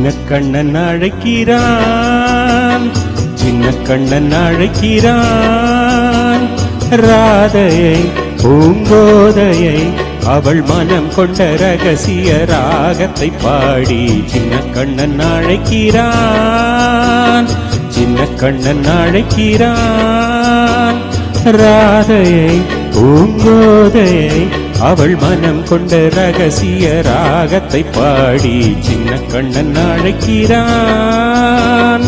சின்ன கண்ணன் அழைக்கிறான், சின்ன கண்ணன் அழைக்கிறான். ராதையை பூங்கோதையை அவள் மனம் கொண்ட ரகசிய ராகத்தை பாடி சின்ன கண்ணன் அழைக்கிறான், சின்ன கண்ணன் அழைக்கிறான். ராதையை பூங்கோதையை அவள் மனம் கொண்ட ரகசிய ராகத்தை பாடி சின்ன கண்ணன் அழைக்கிறான்.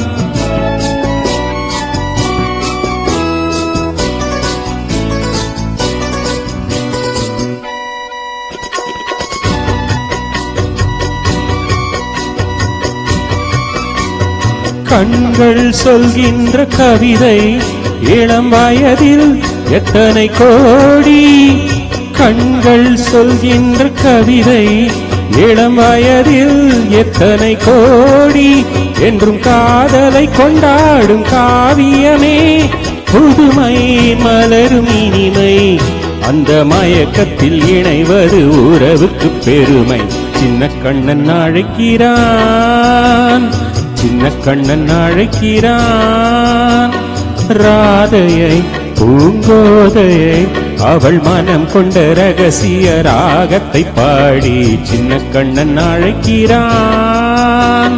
கண்கள் சொல்கின்ற கவிதை இளம் வயதில் எத்தனை கோடி. கண்கள் சொல்கின்ற கவிதை இளம் வயதில் எத்தனை கோடி. என்றும் காதலை கொண்டாடும் காவியமே புதுமை மலரும் இனிமை. அந்த மயக்கத்தில் இணைவது உறவுக்கு பெருமை. சின்ன கண்ணன் அழைக்கிறான், சின்ன கண்ணன் அழைக்கிறான். ராதையை பூங்கோதையை அவள் மனம் கொண்ட ரகசிய ராகத்தை பாடி சின்ன கண்ணன் அழைக்கிறான்.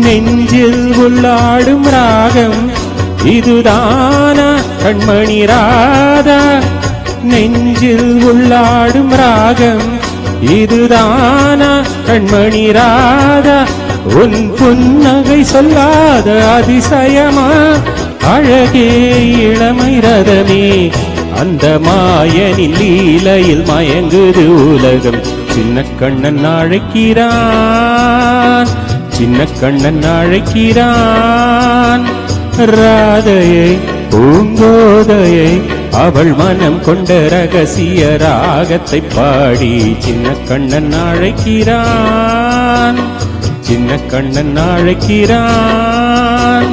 நெஞ்சில் உள்ளாடும் ராகம் இதுதானா கண்மணி ராதா. நெஞ்சில் உள்ளாடும் ராகம் இதுதானா கண்மணி ராதா. உன் புன்னகை சொல்லாத அதிசயமா அழகே இளமை ரதமே. அந்த மாயனில் லீலையில் மயங்குது உலகம். சின்ன கண்ணன் அழைக்கிறான், சின்ன கண்ணன் அழைக்கிறான். ராதையை பூங்கோதையை அவள் மனம் கொண்ட ரகசிய ராகத்தை பாடி சின்ன கண்ணன் அழைக்கிறான், சின்ன கண்ணன் அழைக்கிறான்.